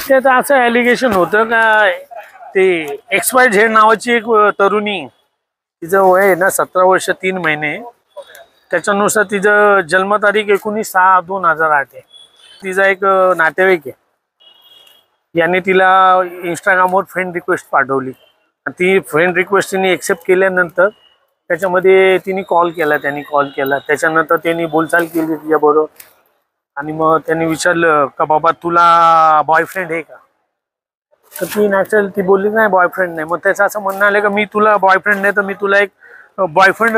त्यात असं ॲलिगेशन होतं का ते XYZ नावाची एक तरुणी, तिचं वय आहे ना 17 वर्ष 3 महिने, त्याच्यानुसार तिचं जन्मतारीख 19/6/2008 आहे. तिचा एक नातेवाईक आहे, याने तिला इंस्टाग्रामवर फ्रेंड रिक्वेस्ट पाठवली. ती फ्रेंड रिक्वेस्ट तिने एक्सेप्ट केल्यानंतर त्याच्यामध्ये त्यांनी कॉल केला. त्याच्यानंतर त्यांनी बोलचाल केली तिच्याबरोबर. आणि मग त्यांनी विचारलं का बाबा तुला बॉयफ्रेंड आहे का? तर ती नॅचरल ती बोलली नाही बॉयफ्रेंड नाही. मग त्याचं असं म्हणणं आलं का मी तुला बॉयफ्रेंड नाही तर मी तुला एक बॉयफ्रेंड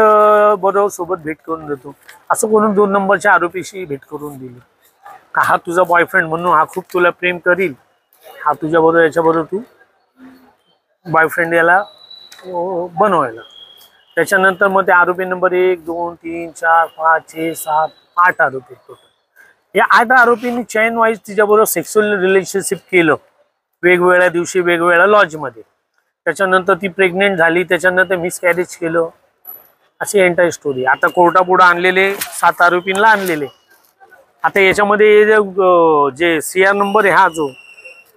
बरोबर सोबत भेट करून देतो. असं करून 2 नंबरच्या आरोपीशी भेट करून दिली. का हा तुझा बॉयफ्रेंड म्हणून हा खूप तुला प्रेम करील, हा तुझ्याबरोबर याच्याबरोबर तू बॉयफ्रेंड याला बनवायला. त्याच्यानंतर मग ते आरोपी नंबर 1 2 3 4 5 6 7 8 आरोपी टोटल. या 8 आरोपींनी चेन वाईज तिच्याबरोबर सेक्शुअल रिलेशनशिप केलं वेगवेगळ्या दिवशी वेगवेगळ्या लॉजमध्ये. त्याच्यानंतर ती प्रेग्नेंट झाली, त्याच्यानंतर मिसकॅरेज केलं. अशी एंटायर स्टोरी. आता कोर्टापुढे आणलेले 7 आरोपींना आणलेले. आता याच्यामध्ये जे CR नंबर आहे, हा जो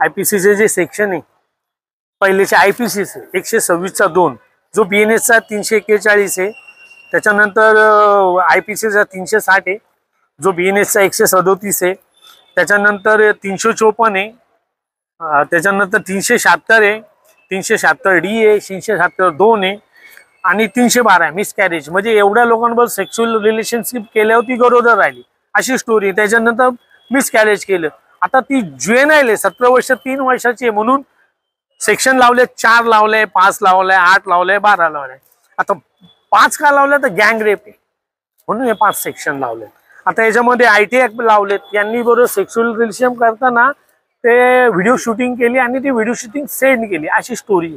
IPCचे जे सेक्शन आहे पहिलेचे IPCचे 126/2, जो BNSचा 341 आहे, त्याच्यानंतर IPCचा 360 आहे, जो BNSचा 137 आहे, त्याच्यानंतर 354 आहे, त्याच्यानंतर 376 आहे, 376D आहे, 376(2) आहे आणि 312 आहे मिसकॅरेज. म्हणजे एवढ्या लोकांबरोबर सेक्शुअल रिलेशनशिप केल्यावर ती गरोदर राहिली अशी स्टोरी. त्याच्यानंतर मिसकॅरेज केलं. आता ती ज्युएनाइल आहे, 17 वर्ष 3 वर्षाची आहे म्हणून सेक्शन लावले, 4 लावले, 5 लावले, 8 लावले, 12 लावले. आता 5 का लावले तर गँग रेप आहे म्हणून हे 5 सेक्शन लावले. आता याच्यामध्ये IT ऍक्ट लावलेत. यांनी बरोबर सेक्शुअल रिलेशन करताना ते व्हिडिओ शूटिंग केली आणि ती व्हिडिओ शूटिंग सेंड केली अशी स्टोरी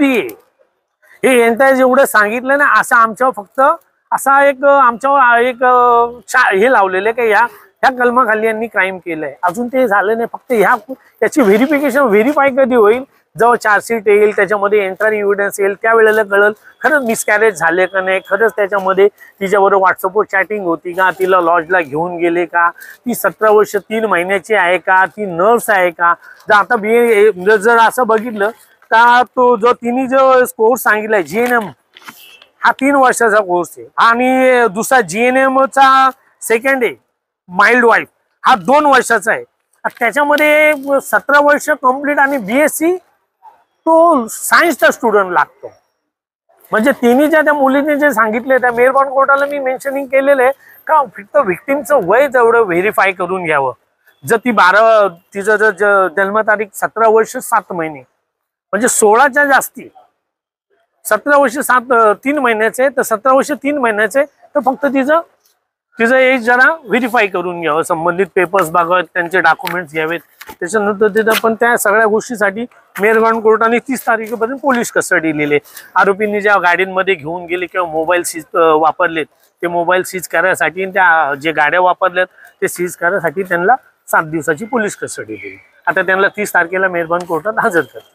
आहे. हे एंटायर जेवढं सांगितलं ना, असं आमच्यावर फक्त असा एक आमच्यावर एक हे लावलेलं आहे की ह्या कलमाखाली यांनी क्राईम केलंय. अजून ते झालं नाही. फक्त याची व्हेरीफाय कधी होईल? जेव्हा चार्जशीट येईल, त्याच्यामध्ये एंटायर एव्हिडन्स येईल, त्यावेळेला कळेल खरंच मिसकॅरेज झाले का नाही, खरंच त्याच्यामध्ये तिच्याबरोबर व्हॉट्सअपवर चॅटिंग होती का, तिला लॉजला घेऊन गेले का, ती 17 वर्ष 3 महिन्याची आहे का, ती नर्स आहे का. जर असं बघितलं का तो जो तिने जो कोर्स सांगितलाय GNM, हा 3 वर्षाचा कोर्स आहे आणि दुसरा GNMचा सेकंड आहे माइल्ड वाईफ, हा 2 वर्षाचा आहे. त्याच्यामध्ये 17 वर्ष कंप्लीट आणि BSc तो सायन्सचा स्टुडंट लागतो. म्हणजे तिने त्या मुलीने जे सांगितले त्या मेहरबान कोर्टाला मी मेन्शनिंग केलेलं आहे का फक्त व्हिक्टिमचं वय तेवढं व्हेरीफाय करून घ्यावं. जर ती तिचं जर जन्मतारीख 17 वर्ष 7 महिने म्हणजे 16च्या जास्ती, 17 वर्ष 3 महिन्याचे तर 17 वर्ष 3 महिन्याचे तर फक्त तिचं एज जरा व्हेरीफाय करून घ्यावं. संबंधित पेपर्स बघावेत, त्यांचे डॉक्युमेंट्स घ्यावेत. त्याच्यानंतर तिथं पण त्या सगळ्या गोष्टीसाठी मेहरबान कोर्टाने 30 तारखेपर्यंत पोलीस कस्टडी दिली. आरोपींनी ज्या गाडींमध्ये घेऊन गेले किंवा मोबाईल सीज वापरलेत ते मोबाईल सीज करायसाठी, त्या जे गाड्या वापरल्यात ते सीज करायसाठी त्यांना 7 दिवसाची पोलीस कस्टडी दिली. आता त्यांना 30 तारखेला मेहरबान कोर्टात हजर करतात.